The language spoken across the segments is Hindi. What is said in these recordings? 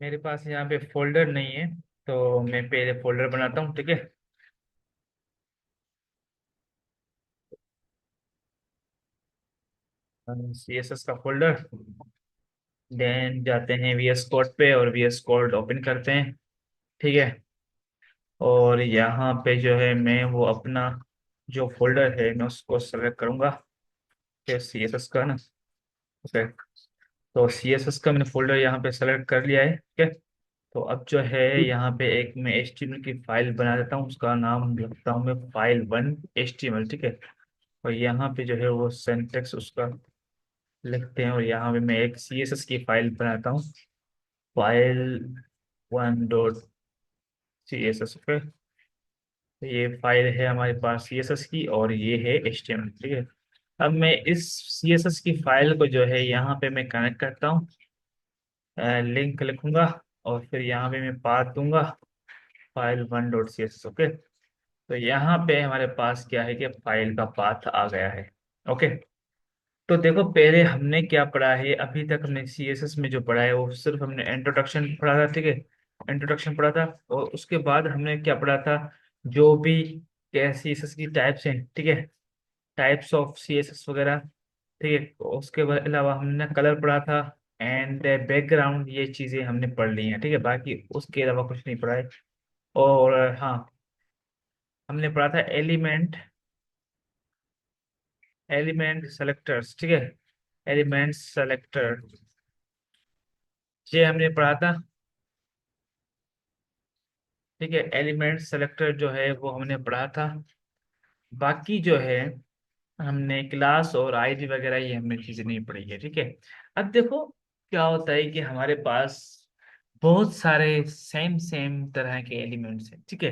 मेरे पास यहाँ पे फोल्डर नहीं है, तो मैं पहले फोल्डर बनाता हूँ, ठीक है। CSS का फोल्डर। देन जाते हैं VS कोड पे और VS कोड ओपन करते हैं, ठीक है। और यहाँ पे जो है मैं वो अपना जो फोल्डर है मैं उसको सेलेक्ट करूँगा, फिर CSS का ना। ओके। तो CSS का मैंने फोल्डर यहाँ पे सेलेक्ट कर लिया है, ठीक है। तो अब जो है यहाँ पे एक मैं HTML की फाइल बना देता हूँ, उसका नाम लिखता हूँ मैं file1 HTML, ठीक है। और यहाँ पे जो है वो सिंटेक्स उसका लिखते हैं, और यहाँ पे मैं एक CSS की फाइल बनाता हूँ, file1.css, ओके। तो ये फाइल है हमारे पास CSS की, और ये है HTML, ठीक है। अब मैं इस CSS की फाइल को जो है यहाँ पे मैं कनेक्ट करता हूँ, लिंक लिखूंगा, और फिर यहाँ पे मैं पाथ दूंगा file1.css, ओके। तो यहाँ पे हमारे पास क्या है कि फाइल का पाथ आ गया है, ओके। तो देखो, पहले हमने क्या पढ़ा है, अभी तक हमने CSS में जो पढ़ा है वो सिर्फ हमने इंट्रोडक्शन पढ़ा था, ठीक है। इंट्रोडक्शन पढ़ा था, और उसके बाद हमने क्या पढ़ा था, जो भी क्या CSS की टाइप्स हैं, ठीक है। टाइप्स ऑफ CSS वगैरह, ठीक है। तो उसके अलावा हमने कलर पढ़ा था, एंड बैकग्राउंड, ये चीज़ें हमने पढ़ ली हैं, ठीक है। बाकी उसके अलावा कुछ नहीं पढ़ा है। और हाँ, हमने पढ़ा था एलिमेंट एलिमेंट सेलेक्टर्स, ठीक है। एलिमेंट सेलेक्टर, ये हमने पढ़ा था, ठीक है। एलिमेंट सेलेक्टर जो है वो हमने पढ़ा था। बाकी जो है हमने क्लास और आईडी वगैरह ये हमने चीजें नहीं पढ़ी है, ठीक है। अब देखो, क्या होता है कि हमारे पास बहुत सारे सेम सेम तरह के एलिमेंट्स हैं, ठीक है।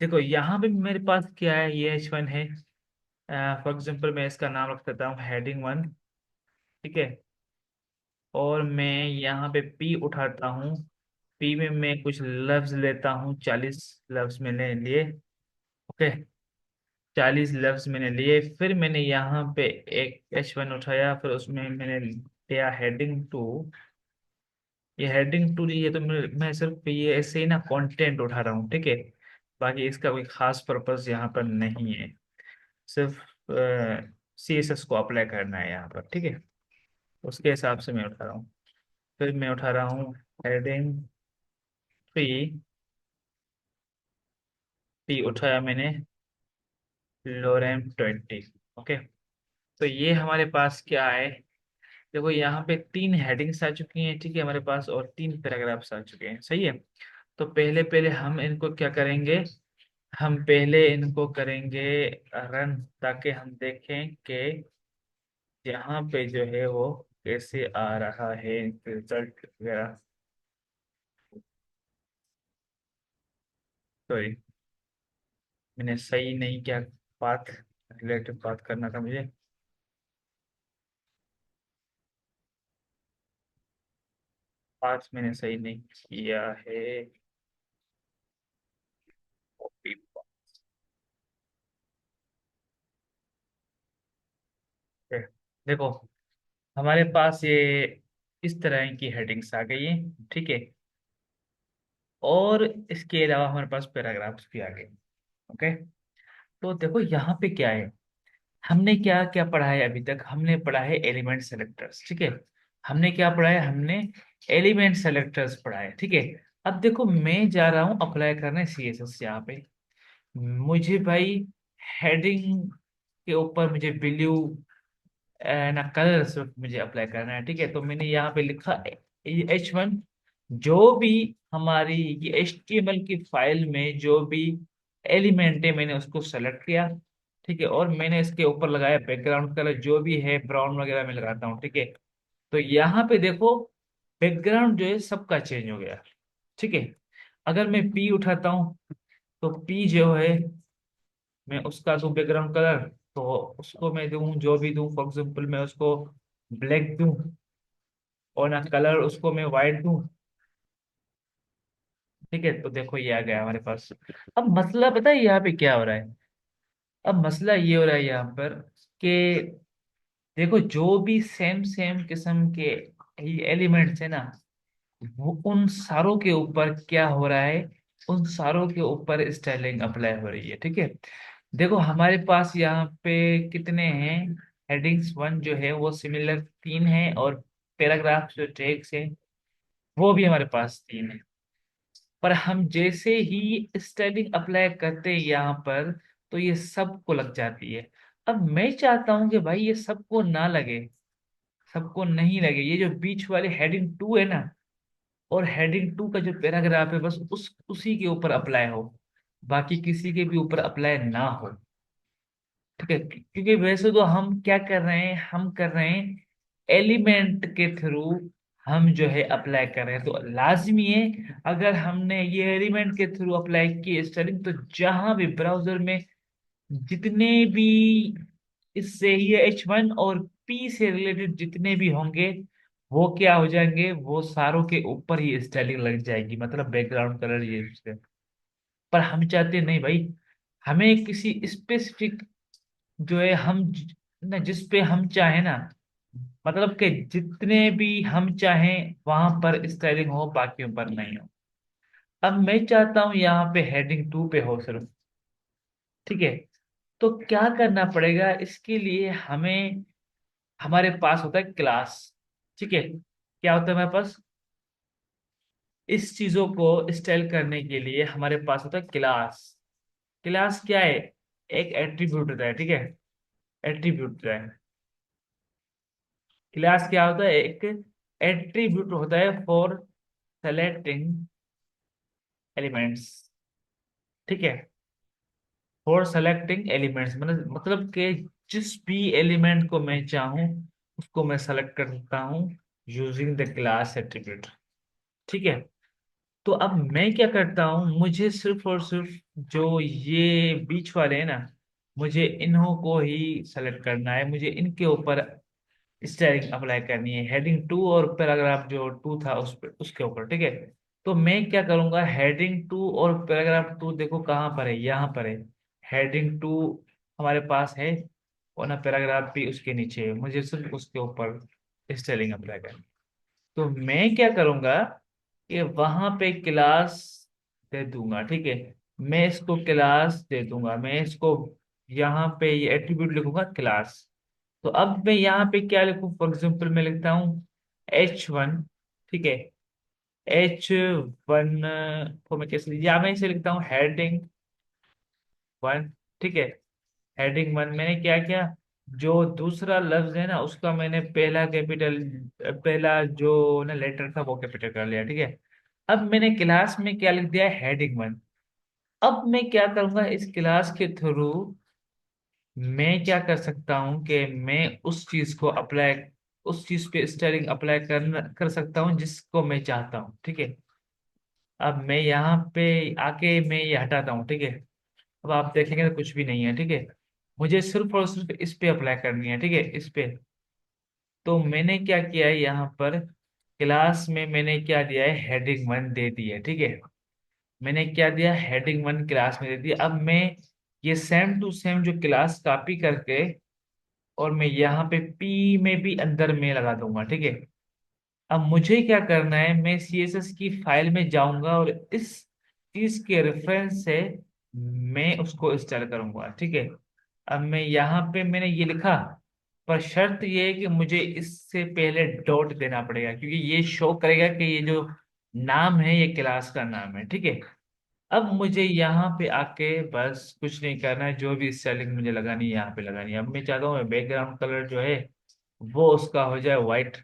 देखो, यहाँ पे मेरे पास क्या है, ये H1 है। फॉर एग्जाम्पल मैं इसका नाम रख देता हूँ heading 1, ठीक है। और मैं यहाँ पे P उठाता हूँ। P में मैं कुछ लफ्ज लेता हूँ, 40 लफ्ज मैंने लिए, ओके। 40 लफ्ज मैंने लिए, फिर मैंने यहाँ पे एक H1 उठाया, फिर उसमें मैंने लिया हेडिंग 2। ये हेडिंग 2 ली है, तो मैं सिर्फ ये ऐसे ही ना कंटेंट उठा रहा हूँ, ठीक है। बाकी इसका कोई खास पर्पस यहाँ पर नहीं है, सिर्फ CSS को अप्लाई करना है यहाँ पर, ठीक है। उसके हिसाब से मैं उठा रहा हूँ। फिर मैं उठा रहा हूँ हेडिंग 3। P उठाया मैंने लोरेम 20, ओके। तो ये हमारे पास क्या है, देखो यहाँ पे 3 हेडिंग्स आ चुकी हैं, ठीक है, हमारे पास, और 3 पैराग्राफ्स आ चुके हैं, सही है। तो पहले पहले हम इनको क्या करेंगे, हम पहले इनको करेंगे रन, ताकि हम देखें कि यहाँ पे जो है वो कैसे आ रहा है रिजल्ट वगैरह। सॉरी, मैंने सही नहीं किया, पाथ रिलेटिव बात करना था मुझे। पाथ मैंने सही नहीं किया है। कॉपी। देखो, हमारे पास ये इस तरह की हेडिंग्स आ गई हैं, ठीक है। और इसके अलावा हमारे पास पैराग्राफ्स भी आ गए, ओके। तो देखो यहाँ पे क्या है, हमने क्या क्या पढ़ा है अभी तक, हमने पढ़ा है एलिमेंट सेलेक्टर्स, ठीक है। हमने क्या पढ़ा है, हमने एलिमेंट सेलेक्टर्स पढ़ा है, ठीक है। अब देखो, मैं जा रहा हूँ अप्लाई करने CSS यहाँ पे। मुझे भाई हेडिंग के ऊपर मुझे ब्लू ना कलर सिर्फ मुझे अप्लाई करना है, ठीक है। तो मैंने यहाँ पे लिखा H1, जो भी हमारी ये HTML की फाइल में जो भी एलिमेंट है मैंने उसको सेलेक्ट किया, ठीक है। और मैंने इसके ऊपर लगाया बैकग्राउंड कलर, जो भी है ब्राउन वगैरह मैं लगाता हूँ, ठीक है। तो यहाँ पे देखो, बैकग्राउंड जो है सबका चेंज हो गया, ठीक है। अगर मैं P उठाता हूँ, तो P जो है मैं उसका दूं बैकग्राउंड कलर, तो उसको मैं दूं जो भी दूं, फॉर एग्जांपल मैं उसको ब्लैक दूं, और ना कलर उसको मैं वाइट दूं, ठीक है। तो देखो, ये आ गया हमारे पास। अब मसला पता है यहाँ पे क्या हो रहा है, अब मसला ये हो रहा है यहाँ पर कि देखो, जो भी सेम सेम किस्म के एलिमेंट्स है ना, वो उन सारों के ऊपर क्या हो रहा है, उन सारों के ऊपर स्टाइलिंग अप्लाई हो रही है। ठीक है, देखो हमारे पास यहाँ पे कितने हैं, हेडिंग्स वन जो है वो सिमिलर तीन है, और पैराग्राफ जो टेक्स्ट है वो भी हमारे पास तीन है। पर हम जैसे ही स्टाइलिंग अप्लाई करते हैं यहाँ पर, तो ये सबको लग जाती है। अब मैं चाहता हूं कि भाई ये सबको ना लगे, सबको नहीं लगे, ये जो बीच वाले हेडिंग टू है ना, और हेडिंग टू का जो पैराग्राफ है बस उसी के ऊपर अप्लाई हो, बाकी किसी के भी ऊपर अप्लाई ना हो। ठीक है, क्योंकि वैसे तो हम क्या कर रहे हैं, हम कर रहे हैं एलिमेंट के थ्रू, हम जो है अप्लाई कर रहे हैं, तो लाजमी है अगर हमने ये एलिमेंट के थ्रू अप्लाई की स्टाइलिंग, तो जहां भी ब्राउजर में जितने भी इससे ये H1 और P से रिलेटेड जितने भी होंगे, वो क्या हो जाएंगे, वो सारों के ऊपर ही स्टाइलिंग लग जाएगी, मतलब बैकग्राउंड कलर ये उसके। पर हम चाहते नहीं भाई, हमें किसी स्पेसिफिक जो है ना जिस पे हम चाहे ना, मतलब कि जितने भी हम चाहें वहां पर स्टाइलिंग हो, बाकियों पर नहीं हो। अब मैं चाहता हूं यहाँ पे हेडिंग टू पे हो सिर्फ। ठीक है, तो क्या करना पड़ेगा इसके लिए हमें, हमारे पास होता है क्लास। ठीक है, क्या होता है हमारे पास, इस चीजों को स्टाइल करने के लिए हमारे पास होता है क्लास। क्लास क्या है, एक एट्रीब्यूट होता है। ठीक है, एट्रीब्यूट होता है। क्लास क्या होता है, एक एट्रीब्यूट होता है फॉर सेलेक्टिंग एलिमेंट्स। ठीक है, फॉर सेलेक्टिंग एलिमेंट्स मतलब कि जिस भी एलिमेंट को मैं चाहूं उसको मैं सेलेक्ट कर सकता हूं यूजिंग द क्लास एट्रीब्यूट। ठीक है, तो अब मैं क्या करता हूँ, मुझे सिर्फ और सिर्फ जो ये बीच वाले हैं ना, मुझे इन्हों को ही सेलेक्ट करना है, मुझे इनके ऊपर स्टाइलिंग अप्लाई करनी है, हेडिंग टू और पैराग्राफ जो टू था उस पे, उसके ऊपर। ठीक है, तो मैं क्या करूंगा, हेडिंग टू और पैराग्राफ टू देखो कहाँ पर है, यहाँ पर है। हेडिंग टू हमारे पास है, और ना पैराग्राफ भी उसके नीचे है, मुझे सिर्फ उसके ऊपर स्टाइलिंग अप्लाई करनी है। तो मैं क्या करूंगा कि वहां पे क्लास दे दूंगा। ठीक है, मैं इसको क्लास दे दूंगा, मैं इसको यहाँ पे ये एट्रीब्यूट लिखूंगा क्लास। तो अब मैं यहाँ पे क्या लिखूं, फॉर एग्जाम्पल मैं लिखता हूँ H1। ठीक है, H1 को मैं कैसे, या मैं इसे लिखता हूँ हेडिंग वन। ठीक है, हेडिंग वन मैंने क्या किया, जो दूसरा लफ्ज है ना उसका मैंने पहला कैपिटल, पहला जो ना लेटर था वो कैपिटल कर लिया। ठीक है, अब मैंने क्लास में क्या लिख दिया, हेडिंग वन। अब मैं क्या करूंगा, इस क्लास के थ्रू मैं क्या कर सकता हूँ कि मैं उस चीज को अप्लाई, उस चीज पे स्टाइलिंग अप्लाई कर सकता हूँ जिसको मैं चाहता हूँ। ठीक है, अब मैं यहाँ पे आके मैं ये हटाता हूँ। ठीक है, अब आप देखेंगे तो कुछ भी नहीं है। ठीक है, मुझे सिर्फ और सिर्फ इस पे अप्लाई करनी है। ठीक है, इस पे, तो मैंने क्या किया है यहाँ पर, क्लास में मैंने क्या दिया है, हेडिंग वन दे दी है। ठीक है, मैंने क्या दिया, हेडिंग वन क्लास में दे दिया। अब मैं ये सेम टू सेम जो क्लास कॉपी करके, और मैं यहाँ पे पी में भी अंदर में लगा दूंगा। ठीक है, अब मुझे क्या करना है, मैं CSS की फाइल में जाऊंगा और इस चीज के रेफरेंस से मैं उसको इंस्टॉल करूंगा। ठीक है, अब मैं यहाँ पे मैंने ये लिखा, पर शर्त ये है कि मुझे इससे पहले डॉट देना पड़ेगा, क्योंकि ये शो करेगा कि ये जो नाम है ये क्लास का नाम है। ठीक है, अब मुझे यहाँ पे आके बस कुछ नहीं करना है, जो भी स्टाइलिंग मुझे लगानी है यहाँ पे लगानी है। अब मैं चाहता हूँ बैकग्राउंड कलर जो है वो उसका हो जाए व्हाइट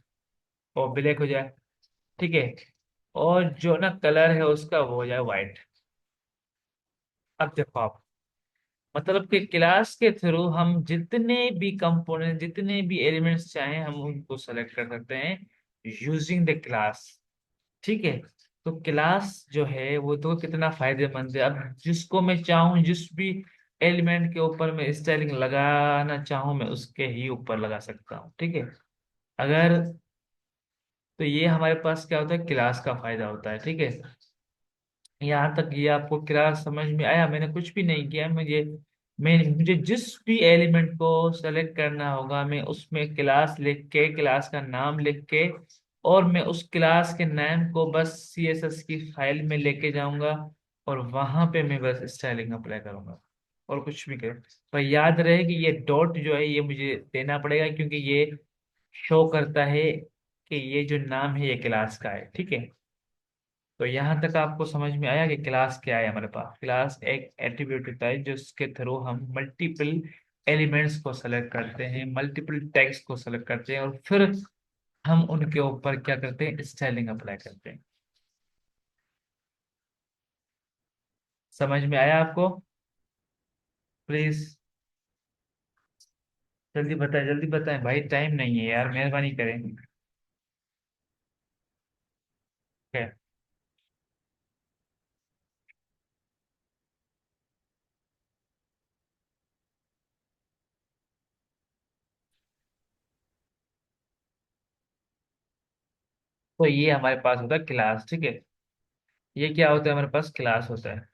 और ब्लैक हो जाए। ठीक है, और जो ना कलर है उसका वो हो जाए व्हाइट। अब देखो आप, मतलब कि क्लास के थ्रू हम जितने भी कंपोनेंट, जितने भी एलिमेंट्स चाहें हम उनको सेलेक्ट कर सकते हैं यूजिंग द क्लास। ठीक है, तो क्लास जो है वो तो कितना फायदेमंद है, अब जिसको मैं चाहूँ, जिस भी एलिमेंट के ऊपर मैं स्टाइलिंग लगाना चाहूँ मैं उसके ही ऊपर लगा सकता हूँ। ठीक है, अगर, तो ये हमारे पास क्या होता है, क्लास का फायदा होता है। ठीक है, यहाँ तक ये आपको क्लास समझ में आया, मैंने कुछ भी नहीं किया, मुझे जिस भी एलिमेंट को सेलेक्ट करना होगा मैं उसमें क्लास लिख के, क्लास का नाम लिख के और मैं उस क्लास के नाम को बस CSS की फाइल में लेके जाऊंगा, और वहां पे मैं बस स्टाइलिंग अप्लाई करूंगा, और कुछ भी करूँ। पर याद रहे कि ये डॉट जो है ये मुझे देना पड़ेगा, क्योंकि ये शो करता है कि ये जो नाम है ये क्लास का है, ठीक है। तो यहाँ तक आपको समझ में आया कि क्लास क्या है। हमारे पास क्लास एक एट्रीब्यूट होता है जिसके थ्रू हम मल्टीपल एलिमेंट्स को सेलेक्ट करते हैं, मल्टीपल टैग्स को सेलेक्ट करते हैं, और फिर हम उनके ऊपर क्या करते हैं, स्टाइलिंग अप्लाई करते हैं। समझ में आया आपको? प्लीज जल्दी बताएं भाई, टाइम नहीं है यार, मेहरबानी करें। ठीक है। तो ये हमारे पास होता है क्लास, ठीक है। ये क्या होता है, हमारे पास क्लास होता है।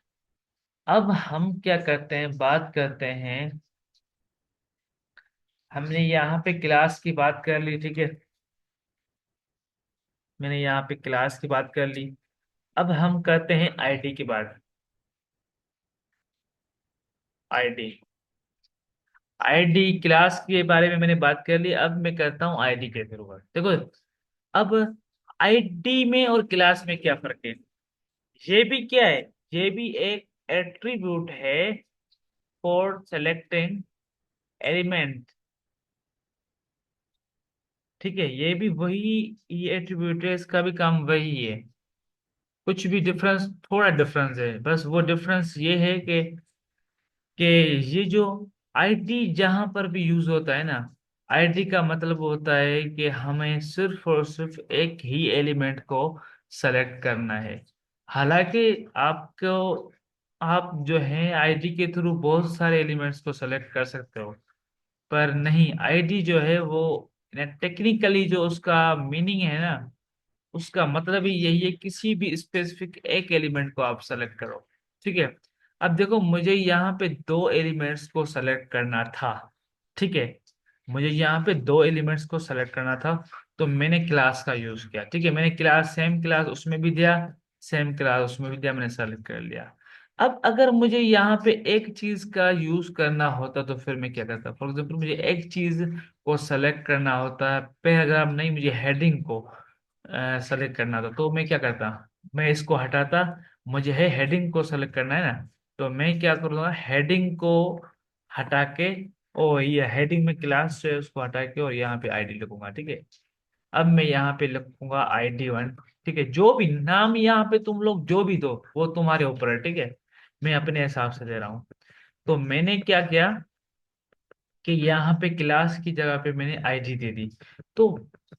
अब हम क्या करते हैं, बात करते हैं। हमने यहाँ पे क्लास की बात कर ली, ठीक है। मैंने यहाँ पे क्लास की बात कर ली। अब हम करते हैं आईडी की बात। आईडी। आईडी क्लास के बारे में मैंने बात कर ली, अब मैं करता हूँ आईडी के थ्रू बात। देखो, अब आईडी में और क्लास में क्या फर्क है। ये भी क्या है, ये भी एक एट्रीब्यूट है फॉर सेलेक्टिंग एलिमेंट, ठीक है। ये भी वही, ये एट्रीब्यूट है, इसका भी काम वही है। कुछ भी डिफरेंस, थोड़ा डिफरेंस है, बस वो डिफरेंस ये है कि ये जो आईडी जहां पर भी यूज होता है ना, आईडी का मतलब होता है कि हमें सिर्फ और सिर्फ एक ही एलिमेंट को सेलेक्ट करना है। हालांकि आपको, आप जो है आईडी के थ्रू बहुत सारे एलिमेंट्स को सेलेक्ट कर सकते हो, पर नहीं, आईडी जो है वो टेक्निकली जो उसका मीनिंग है ना, उसका मतलब ही यही है, किसी भी स्पेसिफिक एक एलिमेंट को आप सेलेक्ट करो, ठीक है। अब देखो, मुझे यहाँ पे दो एलिमेंट्स को सेलेक्ट करना था, ठीक है। मुझे यहाँ पे दो एलिमेंट्स को सेलेक्ट करना था, तो मैंने क्लास का यूज किया, ठीक है। मैंने क्लास, सेम क्लास उसमें भी दिया, सेम क्लास उसमें भी दिया, मैंने सेलेक्ट कर लिया। अब अगर मुझे यहाँ पे एक चीज का यूज करना होता तो फिर मैं क्या करता, फॉर एग्जाम्पल मुझे एक चीज को सेलेक्ट करना होता, पैराग्राफ नहीं, मुझे हेडिंग को सेलेक्ट करना था, तो मैं क्या करता, मैं इसको हटाता। मुझे है हेडिंग को सेलेक्ट करना है ना, तो मैं क्या करूँगा, हेडिंग को हटा के, ओ ये हेडिंग में क्लास से उसको हटा के और यहाँ पे आईडी लिखूंगा, ठीक है। अब मैं यहाँ पे लिखूंगा ID1, ठीक है। जो भी नाम यहाँ पे तुम लोग जो भी दो वो तुम्हारे ऊपर है, ठीक है। मैं अपने हिसाब से दे रहा हूँ। तो मैंने क्या किया कि यहाँ पे क्लास की जगह पे मैंने आईडी दे दी। तो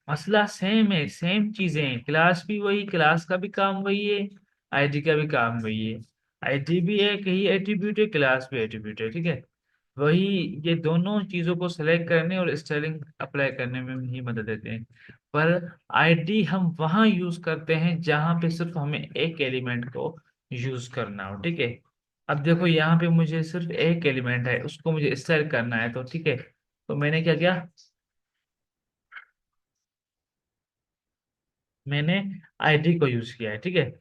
मसला सेम है, सेम चीजें हैं, क्लास भी वही, क्लास का भी काम वही है, आईडी का भी काम वही है। आईडी भी एक ही एट्रीब्यूट है, क्लास भी एट्रीब्यूट है, ठीक है। वही, ये दोनों चीजों को सेलेक्ट करने और स्टाइलिंग अप्लाई करने में ही मदद देते हैं। पर आईडी हम वहां यूज करते हैं जहां पे सिर्फ हमें एक एलिमेंट को यूज करना हो, ठीक है। अब देखो, यहाँ पे मुझे सिर्फ एक एलिमेंट है, उसको मुझे स्टाइल करना है, तो ठीक है। तो मैंने क्या किया, मैंने आईडी को यूज किया है, ठीक है।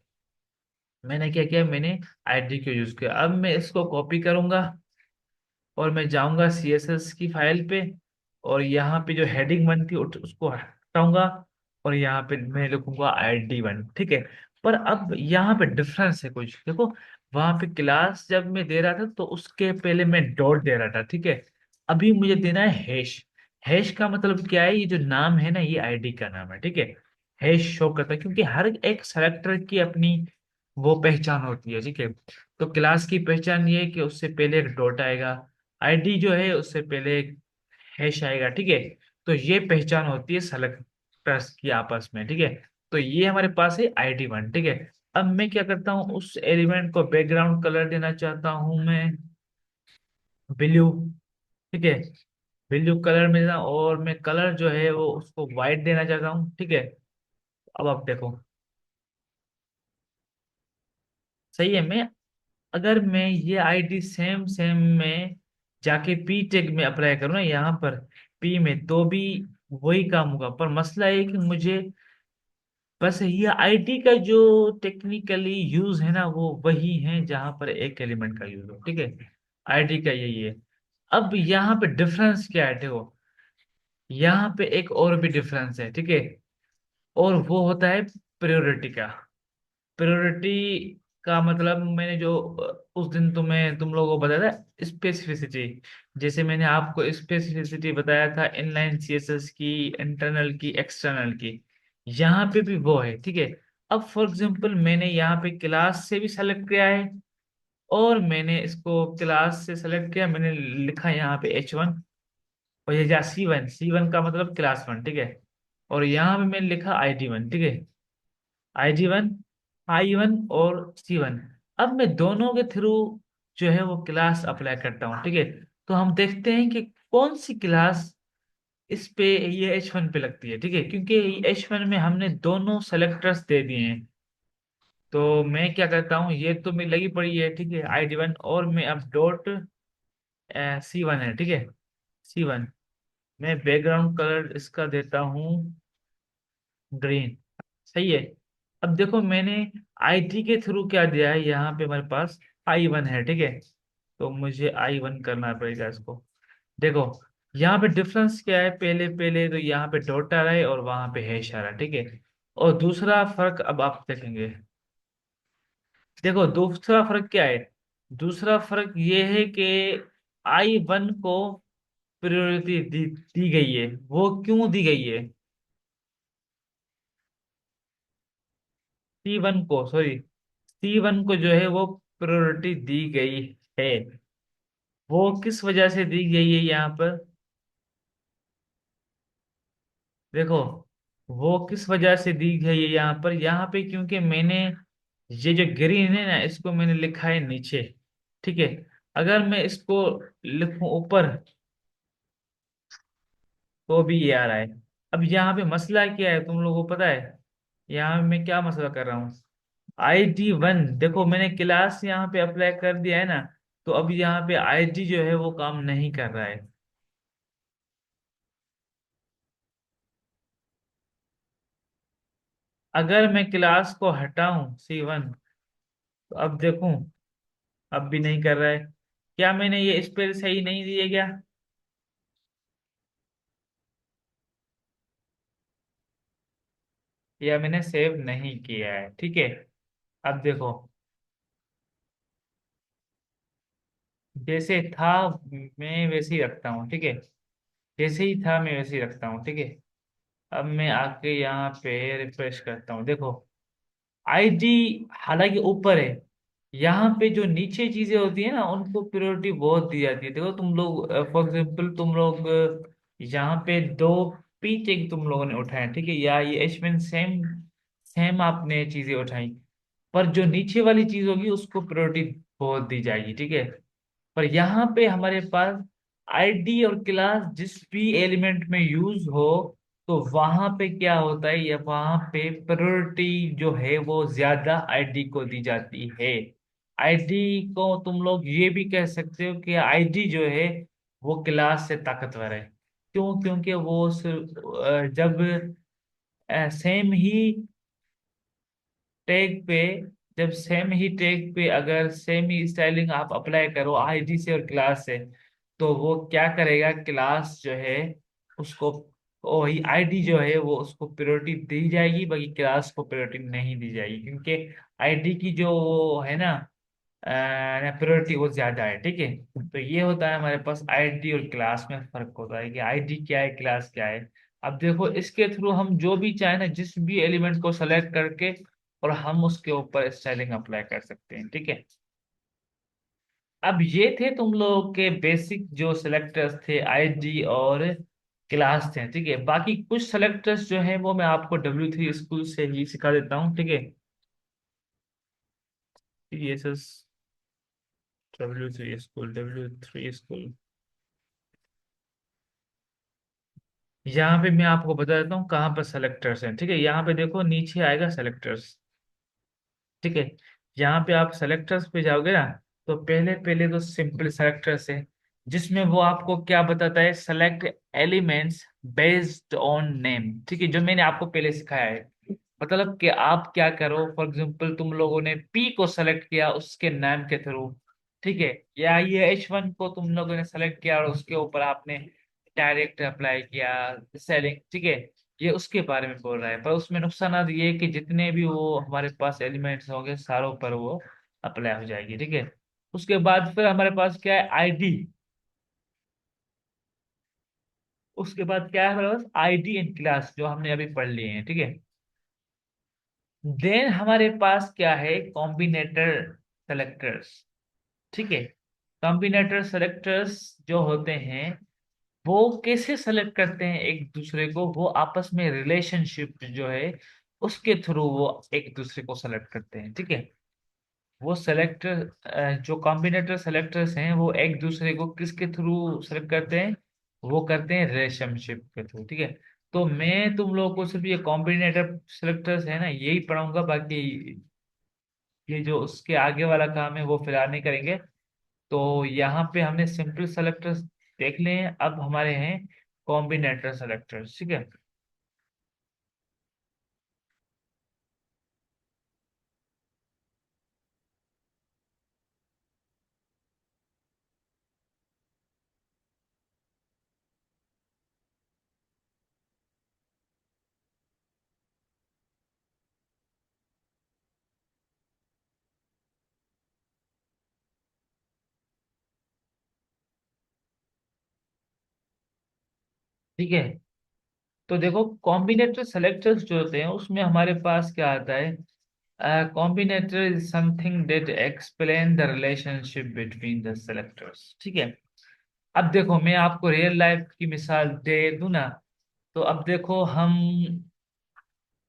मैंने क्या किया, मैंने आईडी को यूज किया। अब मैं इसको कॉपी करूंगा और मैं जाऊंगा CSS की फाइल पे, और यहाँ पे जो हेडिंग बनती है उसको हटाऊंगा, और यहाँ पे मैं लिखूंगा ID1, ठीक है। पर अब यहाँ पे डिफरेंस है कुछ, देखो। वहां पे क्लास जब मैं दे रहा था तो उसके पहले मैं डॉट दे रहा था, ठीक है। अभी मुझे देना है हैश। हैश का मतलब क्या है, ये जो नाम है ना, ये आईडी का नाम है, ठीक है। हैश शो करता है, क्योंकि हर एक सेलेक्टर की अपनी वो पहचान होती है, ठीक है। तो क्लास की पहचान ये है कि उससे पहले एक डॉट आएगा, आईडी जो है उससे पहले एक हैश आएगा, ठीक है। तो ये पहचान होती है सेलेक्टर्स की आपस में, ठीक है। तो ये हमारे पास है ID1, ठीक है। अब मैं क्या करता हूँ, उस एलिमेंट को बैकग्राउंड कलर देना चाहता हूँ मैं ब्लू, ठीक है। ब्लू कलर में देना, और मैं कलर जो है वो उसको व्हाइट देना चाहता हूँ, ठीक है। अब आप देखो, सही है। मैं, अगर मैं ये आईडी सेम सेम में जाके पी टेग में अप्लाई करूँ ना, यहाँ पर पी में, तो भी वही काम होगा। पर मसला ये है कि मुझे बस ये आईडी का जो टेक्निकली यूज है ना, वो वही है जहां पर एक एलिमेंट का यूज हो, ठीक है। आईडी का यही है। अब यहाँ पे डिफरेंस क्या है, देखो, यहाँ पे एक और भी डिफरेंस है, ठीक है। और वो होता है प्रायोरिटी का। प्रायोरिटी का मतलब मैंने जो उस दिन तुम लोगों को बताया था, स्पेसिफिसिटी। जैसे मैंने आपको स्पेसिफिसिटी बताया था इनलाइन सीएसएस की, इंटरनल की, एक्सटर्नल की। यहाँ पे भी वो है, ठीक है। अब फॉर एग्जांपल मैंने यहाँ पे क्लास से भी सेलेक्ट किया है, और मैंने इसको क्लास से सेलेक्ट किया, मैंने लिखा यहाँ पे H1, और ये जा C1, C1 का मतलब क्लास 1, ठीक है। और यहाँ पे मैंने लिखा ID1, ठीक है। ID1, I1 और C1। अब मैं दोनों के थ्रू जो है वो क्लास अप्लाई करता हूँ, ठीक है। तो हम देखते हैं कि कौन सी क्लास इस पे, ये H1 पे लगती है, ठीक है, क्योंकि H1 में हमने दोनों सेलेक्टर्स दे दिए हैं। तो मैं क्या करता हूँ, ये तो मेरी लगी पड़ी है, ठीक है, ID1, और मैं अब डॉट C1 है, ठीक है। C1, मैं बैकग्राउंड कलर इसका देता हूँ ग्रीन, सही है। अब देखो मैंने आईटी के थ्रू क्या दिया है, यहाँ पे हमारे पास I1 है, ठीक है। तो मुझे I1 करना पड़ेगा इसको। देखो यहाँ पे डिफरेंस क्या है, पहले पहले तो यहाँ पे डॉट आ रहा है और वहां पे हैश आ रहा है, ठीक है। और दूसरा फर्क अब आप देखेंगे। देखो दूसरा फर्क क्या है, दूसरा फर्क ये है कि I1 को प्रायोरिटी दी गई है। वो क्यों दी गई है? C1 को, सॉरी, C1 को जो है वो प्रायोरिटी दी गई है। वो किस वजह से दी गई है यहाँ पर? देखो वो किस वजह से दी गई है यहाँ पे क्योंकि मैंने ये जो ग्रीन है ना, इसको मैंने लिखा है नीचे, ठीक है। अगर मैं इसको लिखूं ऊपर, तो भी ये आ रहा है। अब यहाँ पे मसला क्या है तुम लोगों को पता है? यहाँ मैं क्या मसला कर रहा हूँ, ID1, देखो मैंने क्लास यहाँ पे अप्लाई कर दिया है ना, तो अब यहाँ पे आईडी जो है वो काम नहीं कर रहा है। अगर मैं क्लास को हटाऊं C1, तो अब देखूं, अब भी नहीं कर रहा है। क्या मैंने ये स्पेल सही नहीं दिए क्या? या मैंने सेव नहीं किया है, ठीक है। अब देखो, जैसे था मैं वैसे ही रखता हूँ, ठीक है। जैसे ही था मैं वैसे ही रखता हूँ, ठीक है। अब मैं आके यहाँ पे रिफ्रेश करता हूँ, देखो आईडी हालांकि ऊपर है, यहाँ पे जो नीचे चीजें होती है ना, उनको प्रायोरिटी बहुत दी जाती है। देखो तुम लोग, फॉर एग्जाम्पल तुम लोग यहाँ पे दो पी चेक तुम लोगों ने उठाए, ठीक है, या ये एचमेन सेम सेम आपने चीजें उठाई, पर जो नीचे वाली चीज होगी उसको प्रायोरिटी बहुत दी जाएगी, ठीक है। पर यहाँ पे हमारे पास आईडी और क्लास जिस भी एलिमेंट में यूज हो, तो वहां पे क्या होता है, या वहां पे प्रायोरिटी जो है वो ज्यादा आईडी को दी जाती है। आईडी को तुम लोग ये भी कह सकते हो कि आईडी जो है वो क्लास से ताकतवर है। क्यों? क्योंकि वो सिर्फ जब सेम ही टैग पे, जब सेम ही टैग पे अगर सेम ही स्टाइलिंग आप अप्लाई करो आईडी से और क्लास से, तो वो क्या करेगा, क्लास जो है उसको, वही आईडी जो है वो उसको प्रायोरिटी दी जाएगी, बाकी क्लास को प्रायोरिटी नहीं दी जाएगी, क्योंकि आईडी की जो वो है ना, प्रायोरिटी वो ज्यादा है, ठीक है। तो ये होता है हमारे पास आईडी और क्लास में फर्क होता है कि आईडी क्या है, क्लास क्या है। अब देखो इसके थ्रू हम जो भी चाहे ना, जिस भी एलिमेंट को सेलेक्ट करके, और हम उसके ऊपर स्टाइलिंग अप्लाई कर सकते हैं, ठीक है। अब ये थे तुम लोगों के बेसिक जो सेलेक्टर्स थे, आईडी और क्लास थे, ठीक है। बाकी कुछ सेलेक्टर्स जो है वो मैं आपको W3 स्कूल से ही सिखा देता हूँ, ठीक है। CSS, W3 school. यहाँ पे मैं आपको बता देता हूँ कहाँ पर सेलेक्टर्स हैं, ठीक है। यहाँ पे देखो नीचे आएगा सेलेक्टर्स, ठीक है। यहाँ पे आप सेलेक्टर्स पे जाओगे ना, तो पहले पहले तो सिंपल सेलेक्टर्स है, जिसमें वो आपको क्या बताता है, select elements based on name, ठीक है, जो मैंने आपको पहले सिखाया है। मतलब कि आप क्या करो, फॉर एग्जाम्पल तुम लोगों ने पी को सेलेक्ट किया उसके नाम के थ्रू, ठीक है, या ये H1 को तुम लोगों ने सेलेक्ट किया और उसके ऊपर आपने डायरेक्ट अप्लाई किया सेलिंग, ठीक है, ये उसके बारे में बोल रहा है। पर उसमें नुकसानात ये है कि जितने भी वो हमारे पास एलिमेंट्स होंगे सारों पर वो अप्लाई हो जाएगी, ठीक है। उसके बाद फिर हमारे पास क्या है, आईडी। उसके बाद क्या है हमारे पास, आईडी इन क्लास, जो हमने अभी पढ़ लिए हैं, ठीक है। देन हमारे पास क्या है, कॉम्बिनेटर सेलेक्टर्स, ठीक है। कॉम्बिनेटर सेलेक्टर्स जो होते हैं वो कैसे सेलेक्ट करते हैं एक दूसरे को, वो आपस में रिलेशनशिप जो है उसके थ्रू वो एक दूसरे को सेलेक्ट करते हैं, ठीक है। वो सेलेक्टर जो कॉम्बिनेटर सेलेक्टर्स हैं वो एक दूसरे को किसके थ्रू सेलेक्ट करते हैं, वो करते हैं रिलेशनशिप के थ्रू, ठीक है। तो मैं तुम लोगों को सिर्फ ये कॉम्बिनेटर सेलेक्टर्स है ना यही पढ़ाऊंगा, बाकी ये जो उसके आगे वाला काम है वो फिलहाल नहीं करेंगे। तो यहाँ पे हमने सिंपल सेलेक्टर्स देख लिए हैं, अब हमारे हैं कॉम्बिनेटर सेलेक्टर्स, ठीक है। ठीक है, तो देखो कॉम्बिनेटर सेलेक्टर्स जो होते हैं उसमें हमारे पास क्या आता है, combinator is something that explain the relationship between the selectors, ठीक है। अब देखो मैं आपको रियल लाइफ की मिसाल दे दूं ना, तो अब देखो हम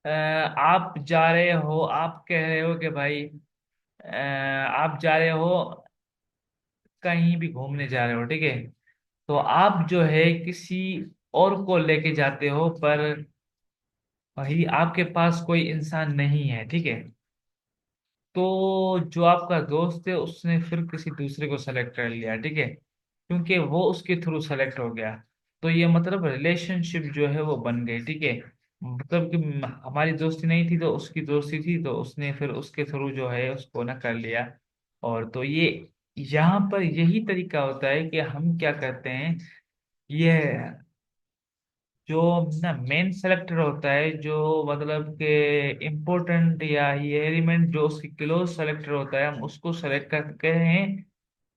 आप जा रहे हो, आप कह रहे हो कि भाई आप जा रहे हो कहीं भी घूमने जा रहे हो, ठीक है। तो आप जो है किसी और को लेके जाते हो, पर वही आपके पास कोई इंसान नहीं है, ठीक है। तो जो आपका दोस्त है उसने फिर किसी दूसरे को सेलेक्ट कर लिया, ठीक है, क्योंकि वो उसके थ्रू सेलेक्ट हो गया। तो ये मतलब रिलेशनशिप जो है वो बन गई, ठीक है। मतलब कि हमारी दोस्ती नहीं थी तो उसकी दोस्ती थी, तो उसने फिर उसके थ्रू जो है उसको ना कर लिया। और तो ये यहाँ पर यही तरीका होता है कि हम क्या करते हैं, ये जो ना मेन सेलेक्टर होता है, जो मतलब के इम्पोर्टेंट या ये एलिमेंट जो उसकी क्लोज सेलेक्टर होता है, हम उसको सेलेक्ट करते हैं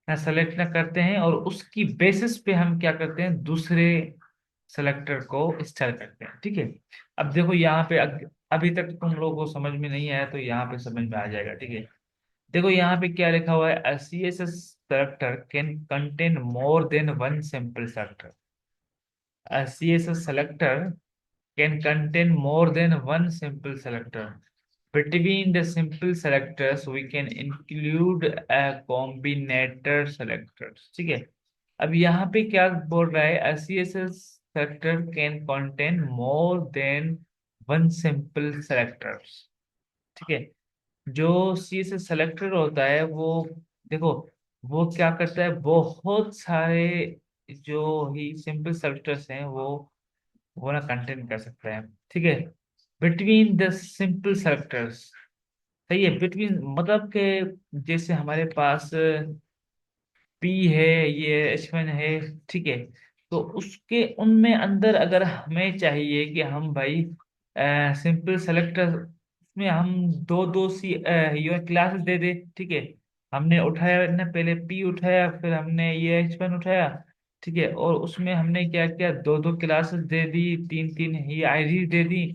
ना, सेलेक्ट ना करते हैं, और उसकी बेसिस पे हम क्या करते हैं, दूसरे सेलेक्टर को स्टाइल करते हैं, ठीक है। अब देखो यहाँ पे अभी तक तुम लोगों को समझ में नहीं आया, तो यहाँ पे समझ में आ जाएगा, ठीक है। देखो यहाँ पे क्या लिखा हुआ है, CSS selector can contain more than one simple selector. CSS selector can contain more than one simple selector. Between the simple selectors, we can include a combinator selectors. ठीक है। अब यहाँ पे क्या बोल रहा है, CSS selector can contain more than one simple selectors, ठीक है। जो CSS selector होता है वो, देखो, वो क्या करता है, बहुत सारे जो ही सिंपल सेलेक्टर्स हैं वो ना कंटेन कर सकता है, ठीक है। बिटवीन द सिंपल सेलेक्टर्स, सही है, बिटवीन मतलब के जैसे हमारे पास पी है, ये H1 है, ठीक है। तो उसके उनमें अंदर अगर हमें चाहिए कि हम भाई सिंपल सेलेक्टर में हम दो दो सी ये क्लासेस दे दे, ठीक है। हमने उठाया ना, पहले पी उठाया, फिर हमने ये H1 उठाया, ठीक है, और उसमें हमने क्या किया, दो दो क्लासेस दे दी, तीन तीन ही आईडी दे दी।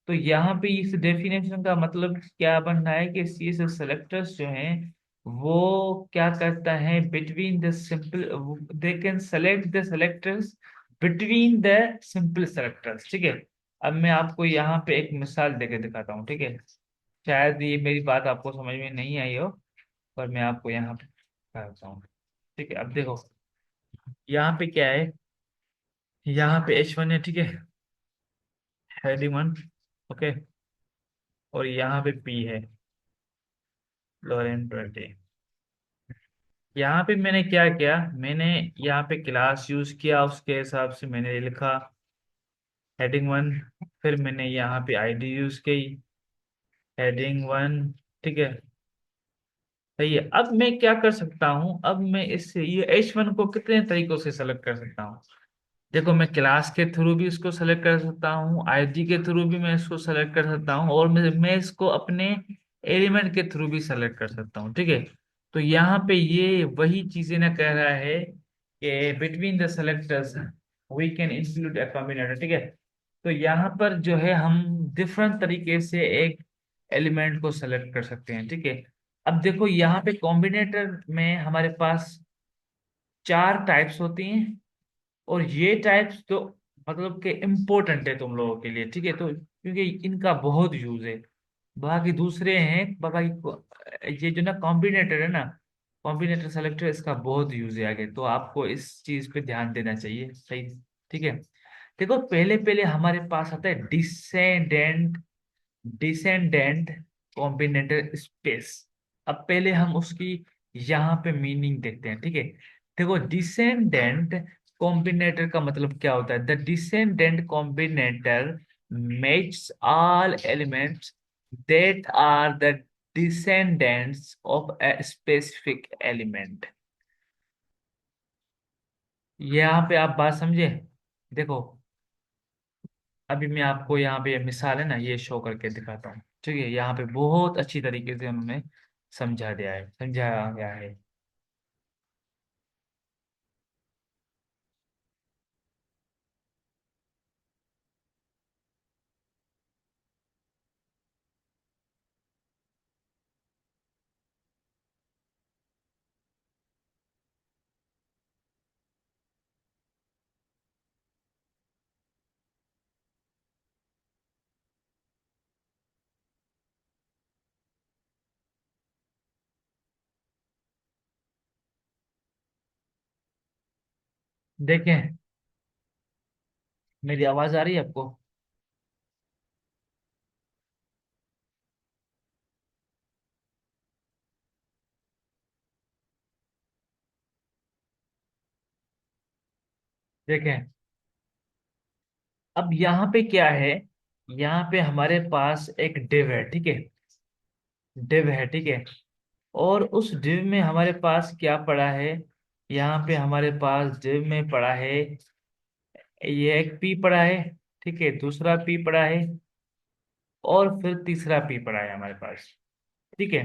तो यहाँ पे इस डेफिनेशन का मतलब क्या बन रहा है कि सी एस सेलेक्टर्स जो हैं वो क्या करता है, between the simple, they can select the selectors between the simple selectors, ठीक है। अब मैं आपको यहाँ पे एक मिसाल देके दिखाता हूँ, ठीक है। शायद ये मेरी बात आपको समझ में नहीं आई हो, पर मैं आपको यहाँ पे बताता हूँ, ठीक है। अब देखो यहाँ पे क्या है, यहाँ पे H1 है, ठीक है, हेडिंग वन, ओके, और यहाँ पे P है, लोरेंट 20। यहाँ पे मैंने क्या किया, मैंने यहाँ पे क्लास यूज किया, उसके हिसाब से मैंने लिखा हेडिंग वन। फिर मैंने यहाँ पे आईडी यूज की, हेडिंग वन। ठीक है, सही है। अब मैं क्या कर सकता हूँ, अब मैं इससे ये H1 को कितने तरीकों से सेलेक्ट कर सकता हूँ। देखो, मैं क्लास के थ्रू भी इसको सेलेक्ट कर सकता हूँ, आईडी के थ्रू भी मैं इसको सेलेक्ट कर सकता हूँ, और मैं इसको अपने एलिमेंट के थ्रू भी सेलेक्ट कर सकता हूँ। ठीक है, तो यहाँ पे ये वही चीजें ना कह रहा है कि between the selectors we can include a combinator. ठीक है, तो यहाँ पर जो है हम डिफरेंट तरीके से एक एलिमेंट को सेलेक्ट कर सकते हैं। ठीक है, अब देखो यहाँ पे कॉम्बिनेटर में हमारे पास चार टाइप्स होती हैं, और ये टाइप्स तो मतलब कि इम्पोर्टेंट है तुम लोगों के लिए। ठीक है, तो क्योंकि इनका बहुत यूज है। बाकी दूसरे हैं, ये जो ना कॉम्बिनेटर है ना, कॉम्बिनेटर सेलेक्टर, इसका बहुत यूज है आगे, तो आपको इस चीज पे ध्यान देना चाहिए। सही। ठीक है, देखो पहले पहले हमारे पास आता है डिसेंडेंट, डिसेंडेंट कॉम्बिनेटर स्पेस। अब पहले हम उसकी यहाँ पे मीनिंग देखते हैं। ठीक है, देखो डिसेंडेंट कॉम्बिनेटर का मतलब क्या होता है। The descendant combinator makes all elements that are the descendants of a specific element। यहाँ पे आप बात समझे। देखो, अभी मैं आपको यहाँ पे मिसाल है ना, ये शो करके दिखाता हूँ। ठीक है, यहाँ पे बहुत अच्छी तरीके से उन्होंने समझाया गया है। देखें, मेरी आवाज आ रही है आपको। देखें, अब यहाँ पे क्या है, यहाँ पे हमारे पास एक डिव है। ठीक है, डिव है। ठीक है, और उस डिव में हमारे पास क्या पड़ा है, यहाँ पे हमारे पास डिव में पड़ा है, ये एक पी पड़ा है। ठीक है, दूसरा पी पड़ा है, और फिर तीसरा पी पड़ा है हमारे पास। ठीक है,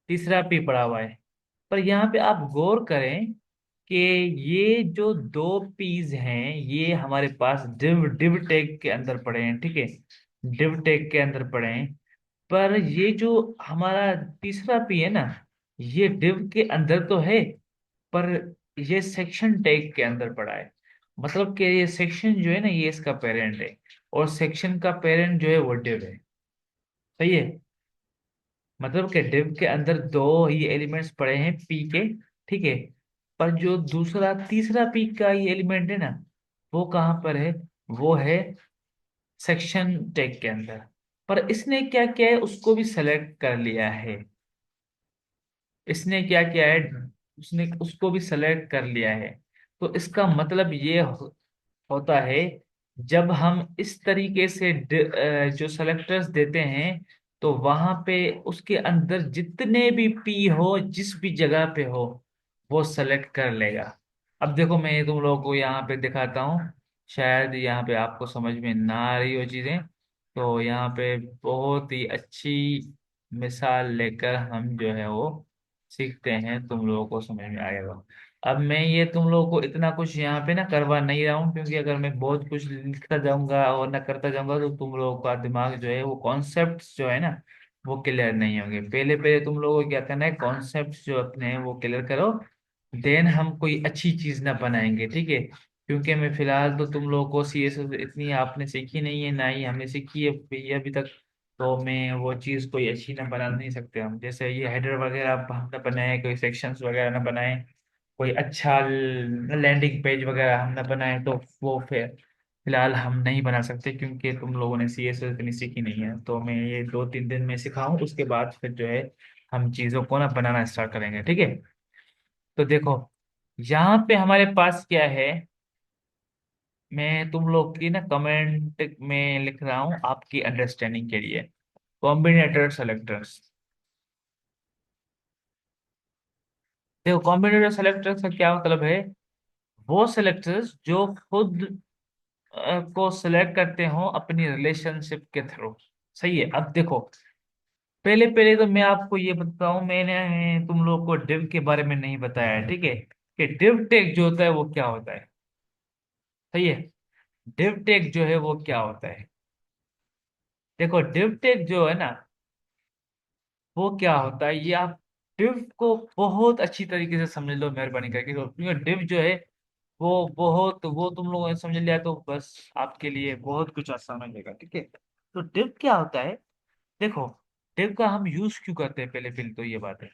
तीसरा पी पड़ा हुआ है। पर यहाँ पे आप गौर करें कि ये जो दो पीस हैं, ये हमारे पास डिव डिव टैग के अंदर पड़े हैं। ठीक है, डिव टैग के अंदर पड़े हैं। पर ये जो हमारा तीसरा पी है ना, ये डिव के अंदर तो है, पर ये सेक्शन टैग के अंदर पड़ा है। मतलब कि ये सेक्शन जो है ना, ये इसका पेरेंट है, और सेक्शन का पेरेंट जो है वो डिव है। सही है, मतलब कि डिव के अंदर दो ही एलिमेंट्स पड़े हैं पी के। ठीक है, पर जो दूसरा तीसरा पी का ये एलिमेंट है ना, वो कहाँ पर है, वो है सेक्शन टैग के अंदर। पर इसने क्या किया है, उसको भी सेलेक्ट कर लिया है। इसने क्या किया है, उसने उसको भी सेलेक्ट कर लिया है। तो इसका मतलब ये होता है, जब हम इस तरीके से जो सेलेक्टर्स देते हैं, तो वहां पे उसके अंदर जितने भी पी हो, जिस भी जगह पे हो, वो सेलेक्ट कर लेगा। अब देखो, मैं तुम लोगों को यहाँ पे दिखाता हूँ, शायद यहाँ पे आपको समझ में ना आ रही हो चीजें। तो यहाँ पे बहुत ही अच्छी मिसाल लेकर हम जो है वो सीखते हैं, तुम लोगों को समझ में आएगा। अब मैं ये तुम लोगों को इतना कुछ यहाँ पे ना करवा नहीं रहा हूँ, क्योंकि अगर मैं बहुत कुछ लिखता जाऊंगा और ना करता जाऊंगा, तो तुम लोगों का दिमाग जो है वो कॉन्सेप्ट जो है ना, वो क्लियर नहीं होंगे। पहले पहले तुम लोगों को क्या करना है, कॉन्सेप्ट जो अपने हैं वो क्लियर करो, देन हम कोई अच्छी चीज ना बनाएंगे। ठीक है, क्योंकि मैं फिलहाल तो तुम लोगों को CSS इतनी आपने सीखी नहीं है, ना ही हमने सीखी है अभी तक। तो मैं वो चीज़ कोई अच्छी ना बना नहीं सकते हम, जैसे ये हेडर वगैरह हम ना बनाए, कोई सेक्शंस वगैरह ना बनाए, कोई अच्छा लैंडिंग पेज वगैरह हम ना बनाए, तो वो फिर फिलहाल हम नहीं बना सकते, क्योंकि तुम लोगों ने CSS इतनी सीखी नहीं है। तो मैं ये 2-3 दिन में सिखाऊं, उसके बाद फिर जो है हम चीज़ों को ना बनाना स्टार्ट करेंगे। ठीक है, तो देखो यहाँ पे हमारे पास क्या है, मैं तुम लोग की ना कमेंट में लिख रहा हूँ आपकी अंडरस्टैंडिंग के लिए। Combinator selectors. देखो कॉम्बिनेटर सेलेक्टर्स का क्या मतलब है, वो सेलेक्टर्स जो खुद को सिलेक्ट करते हो अपनी रिलेशनशिप के थ्रू। सही है। अब देखो, पहले पहले तो मैं आपको ये बताऊं, मैंने तुम लोग को डिव के बारे में नहीं बताया है, ठीक है, कि डिव टेक जो होता है वो क्या होता है। सही है। डिव टेक जो है वो क्या होता है। देखो डिव टेक जो है ना, वो क्या होता है, ये आप डिव को बहुत अच्छी तरीके से समझ लो मेहरबानी करके, क्योंकि डिव जो है वो बहुत, वो तुम लोगों ने समझ लिया तो बस आपके लिए बहुत कुछ आसान हो जाएगा, ठीक है। तो डिव क्या होता है, देखो डिव का हम यूज क्यों करते हैं, पहले पहले तो ये बात है।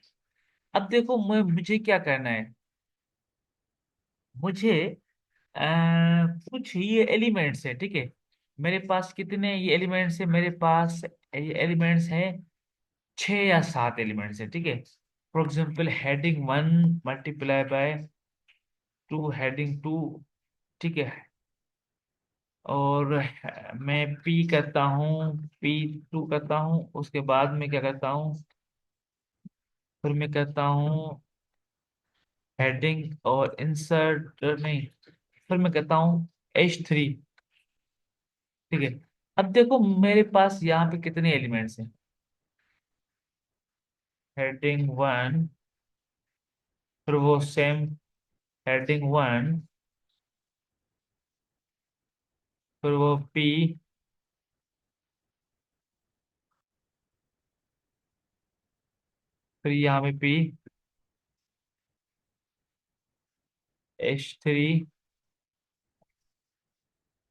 अब देखो मुझे क्या करना है, मुझे कुछ ये एलिमेंट्स है, ठीक है। मेरे पास कितने ये एलिमेंट्स है, मेरे पास ये एलिमेंट्स हैं 6 या 7 एलिमेंट्स है, ठीक है। For example heading 1 multiply by 2 heading 2, ठीक है। और मैं पी करता हूँ, P2 करता हूँ, उसके बाद में क्या करता हूँ, फिर मैं करता हूँ हेडिंग और इंसर्ट नहीं, फिर मैं कहता हूँ H3, ठीक है। अब देखो मेरे पास यहाँ पे कितने एलिमेंट्स हैं, हेडिंग 1, फिर वो सेम हेडिंग 1, फिर वो P, फिर यहाँ पे P, H3,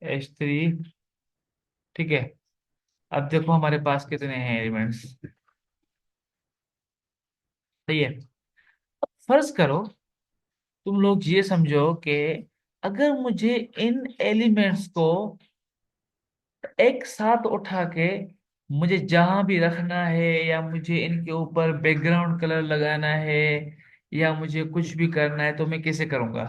H3, ठीक है। अब देखो हमारे पास कितने हैं एलिमेंट्स। सही है। फर्ज करो, तुम लोग ये समझो कि अगर मुझे इन एलिमेंट्स को एक साथ उठा के मुझे जहां भी रखना है, या मुझे इनके ऊपर बैकग्राउंड कलर लगाना है, या मुझे कुछ भी करना है, तो मैं कैसे करूंगा।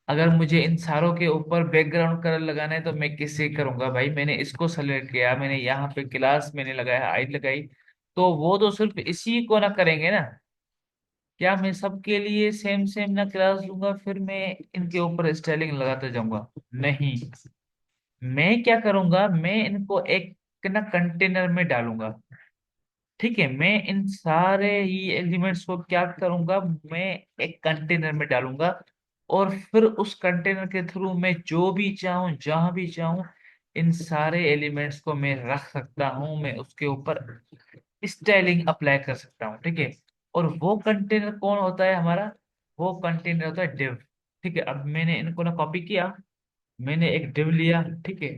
अगर मुझे इन सारों के ऊपर बैकग्राउंड कलर लगाना है तो मैं कैसे करूंगा भाई, मैंने इसको सेलेक्ट किया, मैंने यहाँ पे क्लास मैंने लगाया, आई लगाई, तो वो तो सिर्फ इसी को ना करेंगे ना। क्या मैं सबके लिए सेम सेम ना क्लास लूंगा फिर मैं इनके ऊपर स्टाइलिंग लगाते जाऊंगा। नहीं, मैं क्या करूंगा, मैं इनको एक ना कंटेनर में डालूंगा, ठीक है। मैं इन सारे ही एलिमेंट्स को क्या करूंगा, मैं एक कंटेनर में डालूंगा, और फिर उस कंटेनर के थ्रू मैं जो भी चाहूं जहां भी चाहूं इन सारे एलिमेंट्स को मैं रख सकता हूं, मैं उसके ऊपर स्टाइलिंग अप्लाई कर सकता हूँ, ठीक है। और वो कंटेनर कौन होता है हमारा, वो कंटेनर होता है डिव। ठीक है, अब मैंने इनको ना कॉपी किया, मैंने एक डिव लिया, ठीक है।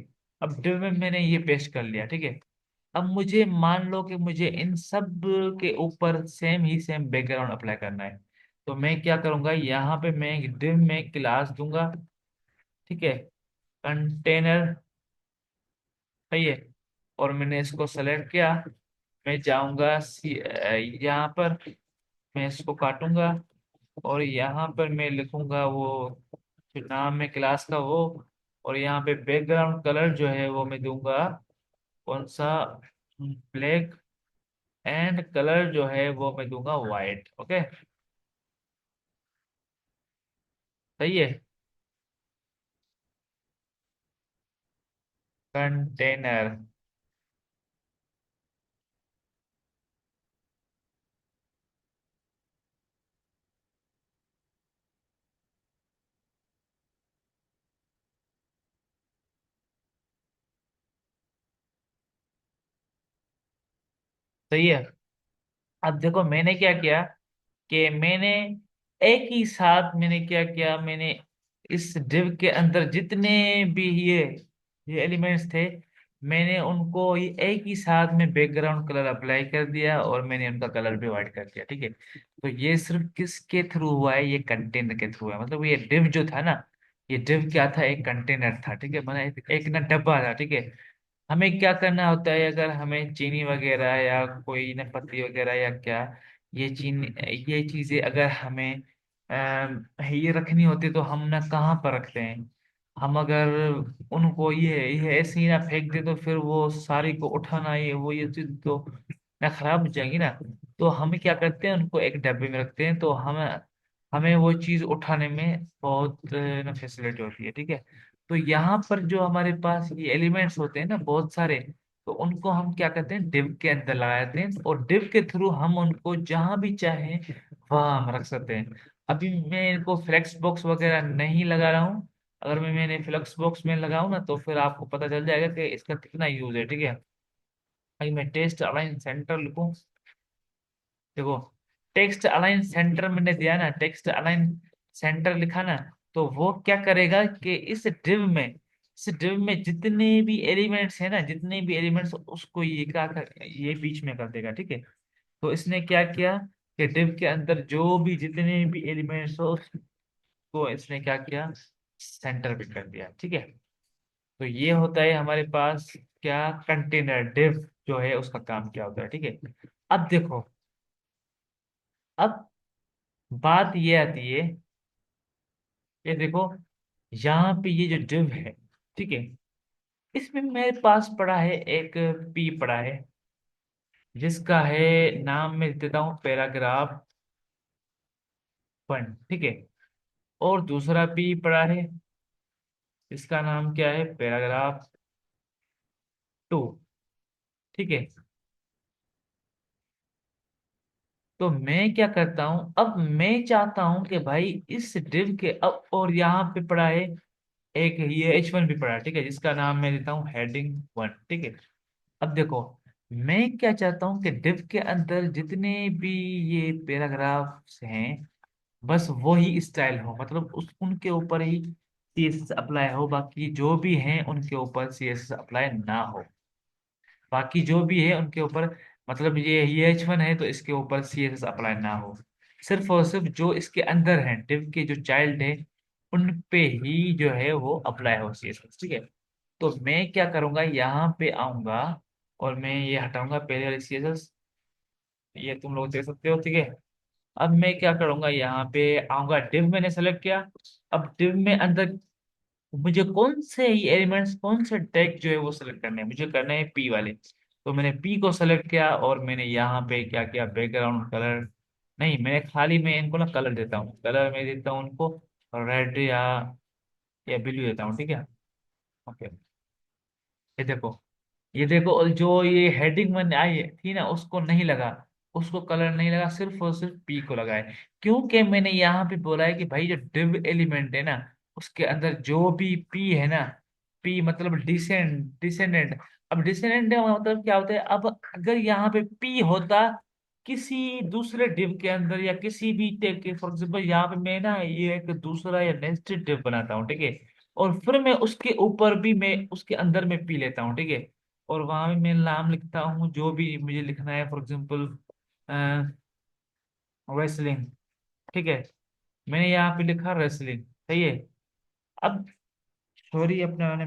अब डिव में मैंने ये पेस्ट कर लिया, ठीक है। अब मुझे मान लो कि मुझे इन सब के ऊपर सेम ही सेम बैकग्राउंड अप्लाई करना है, तो मैं क्या करूंगा, यहाँ पे मैं एक डिव में क्लास दूंगा, ठीक है, कंटेनर। सही है। और मैंने इसको सेलेक्ट किया, मैं जाऊंगा यहाँ पर, मैं इसको काटूंगा, और यहाँ पर मैं लिखूंगा वो जो नाम है क्लास का वो, और यहाँ पे बैकग्राउंड कलर जो है वो मैं दूंगा कौन सा, ब्लैक, एंड कलर जो है वो मैं दूंगा वाइट। ओके। सही है। कंटेनर। सही है। अब देखो मैंने क्या किया, कि मैंने एक ही साथ मैंने क्या किया, मैंने इस डिव के अंदर जितने भी ये एलिमेंट्स थे, मैंने उनको ये एक ही साथ में बैकग्राउंड कलर अप्लाई कर दिया, और मैंने उनका कलर भी वाइट कर दिया, ठीक है। तो ये सिर्फ किसके थ्रू हुआ है, ये कंटेनर के थ्रू है। मतलब ये डिव जो था ना, ये डिव क्या था, एक कंटेनर था, ठीक है, मतलब एक ना डब्बा था, ठीक है। हमें क्या करना होता है, अगर हमें चीनी वगैरह या कोई न पत्ती वगैरह या क्या, ये चीजें अगर हमें ये रखनी होती तो हम ना कहाँ पर रखते हैं, हम अगर उनको ये ऐसे ही ना फेंक दे तो फिर वो सारी को उठाना, ये चीज तो ना खराब हो जाएगी ना। तो हम क्या करते हैं, उनको एक डब्बे में रखते हैं, तो हमें हमें वो चीज उठाने में बहुत ना फैसिलिटी होती है, ठीक है। तो यहाँ पर जो हमारे पास ये एलिमेंट्स होते हैं ना बहुत सारे, तो उनको हम क्या करते हैं, डिव के अंदर लगा देते हैं, और डिव के थ्रू हम उनको जहां भी चाहें वहां हम रख सकते हैं। अभी मैं इनको फ्लेक्स बॉक्स वगैरह नहीं लगा रहा हूँ। अगर मैंने फ्लक्स बॉक्स में लगाऊं ना तो फिर आपको पता चल जाएगा कि इसका कितना यूज है, ठीक है। अभी मैं टेस्ट अलाइन सेंटर लिखूं, देखो टेक्स्ट अलाइन सेंटर मैंने दिया ना, टेक्स्ट अलाइन सेंटर लिखा ना, तो वो क्या करेगा कि इस डिव में जितने भी एलिमेंट्स है ना, जितने भी एलिमेंट्स उसको ये क्या कर, ये बीच में कर देगा, ठीक है। तो इसने क्या किया कि डिव के अंदर जो भी जितने भी एलिमेंट्स हो उसको इसने क्या किया, सेंटर पे कर दिया, ठीक है। तो ये होता है हमारे पास क्या, कंटेनर डिव जो है उसका काम क्या होता है, ठीक है। अब देखो, अब बात ये आती है, ये देखो यहाँ पे ये जो डिव है, ठीक है, इसमें मेरे पास पड़ा है एक पी पड़ा है, जिसका है नाम मैं देता हूँ पैराग्राफ 1, ठीक है। और दूसरा पी पड़ा है, इसका नाम क्या है, पैराग्राफ 2, ठीक है। तो मैं क्या करता हूं, अब मैं चाहता हूं कि भाई इस डिव के अब, और यहाँ पे पड़ा है एक ये H1 भी पड़ा है, ठीक है, जिसका नाम मैं देता हूँ हेडिंग 1, ठीक है। अब देखो, मैं क्या चाहता हूँ कि डिव के अंदर जितने भी ये पैराग्राफ्स हैं, बस वही स्टाइल हो, मतलब उस उनके ऊपर ही CSS अप्लाई हो, बाकी जो भी हैं उनके ऊपर CSS अप्लाई ना हो। बाकी जो भी है उनके ऊपर, मतलब ये H1 है तो इसके ऊपर CSS अप्लाई ना हो। सिर्फ और सिर्फ जो इसके अंदर है, डिव के जो चाइल्ड है, उन पे ही जो है वो अप्लाई हो CSS, ठीक है। तो मैं क्या करूंगा, यहाँ पे आऊंगा और मैं ये हटाऊंगा पहले वाली CSS, ये तुम लोग देख सकते हो, ठीक है। अब मैं क्या करूंगा, यहाँ पे आऊंगा, डिव मैंने सेलेक्ट किया। अब डिव में अंदर मुझे कौन से एलिमेंट्स, कौन से टैग जो है वो सिलेक्ट करने हैं, मुझे करने हैं पी वाले। तो मैंने पी को सेलेक्ट किया और मैंने यहाँ पे क्या किया, बैकग्राउंड कलर नहीं, मैं खाली मैं इनको ना कलर देता हूँ, कलर मैं देता हूँ उनको रेड या ब्लू देता हूँ, ठीक है। ओके, ये देखो और जो ये हेडिंग वन आई थी ना उसको नहीं लगा, उसको कलर नहीं लगा, सिर्फ और सिर्फ पी को लगा है। क्योंकि मैंने यहाँ पे बोला है कि भाई जो डिव एलिमेंट है ना, उसके अंदर जो भी पी है ना, पी मतलब डिसेंडेंट। अब डिसेंडेंट मतलब क्या होता है, अब अगर यहाँ पे पी होता किसी दूसरे डिव के अंदर या किसी भी टेक के, फॉर एग्जाम्पल यहाँ पे मैं ना ये एक दूसरा या नेस्टेड डिव बनाता हूँ, ठीक है। और फिर मैं उसके ऊपर भी मैं उसके अंदर में पी लेता हूँ, ठीक है। और वहां भी मैं नाम लिखता हूँ जो भी मुझे लिखना है, फॉर एग्जाम्पल रेसलिंग, ठीक है। मैंने यहाँ पे लिखा रेसलिंग, सही है। अब सॉरी, अपने मैंने